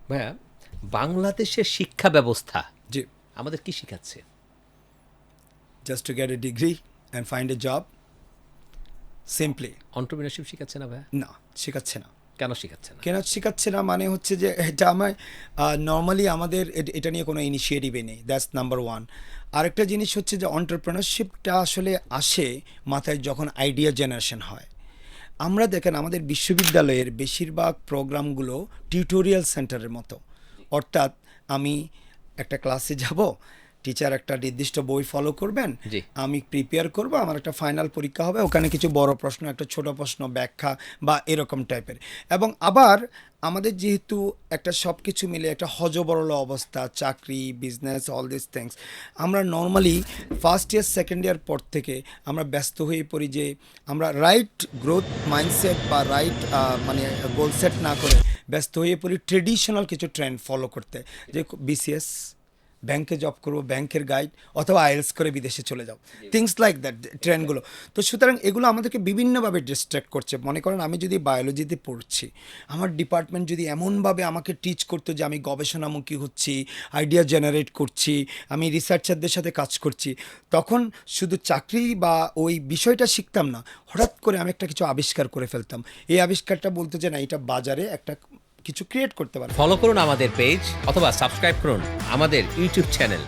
ভাইয়া, বাংলাদেশের শিক্ষা ব্যবস্থা জি, আমাদের কি শিখাচ্ছে? Just to get a degree and find a job, simply. Entrepreneurship শিখাচ্ছে না ভাইয়া? না, শেখাচ্ছে না। কেন শিখাচ্ছে না? কেন শেখাচ্ছে না মানে হচ্ছে যে এটা আমায় নর্মালি আমাদের এটা নিয়ে কোনো ইনিশিয়েটিভই নেই, দ্যাটস নাম্বার ওয়ান। আরেকটা জিনিস হচ্ছে যে অন্টারপ্রেনারশিপটা আসলে আসে মাথায় যখন আইডিয়া জেনারেশন হয়। আমরা দেখেন আমাদের বিশ্ববিদ্যালয়ের বেশিরভাগ প্রোগ্রামগুলো টিউটোরিয়াল সেন্টারের মতো, অর্থাৎ আমি একটা ক্লাসে যাব, টিচার একটা নির্দিষ্ট বই ফলো করবেন, জি। আমি প্রিপেয়ার করব, আমার একটা ফাইনাল পরীক্ষা হবে, ওখানে কিছু বড় প্রশ্ন, একটা ছোট প্রশ্ন, ব্যাখ্যা বা এরকম টাইপের। এবং আবার আমাদের যেহেতু একটা সব কিছু মিলে একটা হজবরল অবস্থা, চাকরি, বিজনেস, অল দিস থিংস, আমরা normally first year second year পর থেকে আমরা ব্যস্ত হয়ে পড়ি যে আমরা রাইট গ্রোথ মাইন্ডসেট বা রাইট মানে গোল সেট না করে ব্যস্ত হয়ে পড়ি ট্রেডিশনাল কিছু ট্রেন্ড ফলো করতে, যে বিসিএস, ব্যাংকে জব করবো, ব্যাংকের গাইড, অথবা আইএলস করে বিদেশে চলে যাও, থিংস লাইক দ্যাট ট্রেন্ডগুলো। তো সুতরাং এগুলো আমাদেরকে বিভিন্নভাবে ডিস্ট্র্যাক্ট করছে। মনে করেন আমি যদি বায়োলজিতে পড়ছি, আমার ডিপার্টমেন্ট যদি এমনভাবে আমাকে টিচ করতো যে আমি গবেষণামুখী হচ্ছি, আইডিয়া জেনারেট করছি, আমি রিসার্চারদের সাথে কাজ করছি, তখন শুধু চাকরি বা ওই বিষয়টা শিখতাম না, হঠাৎ করে আমি একটা কিছু আবিষ্কার করে ফেলতাম। এই আবিষ্কারটা বলতে যে না, এটা বাজারে একটা কিছু ক্রিয়েট করতে পারে। ফলো করুন আমাদের পেজ অথবা সাবস্ক্রাইব করুন আমাদের ইউটিউব চ্যানেল।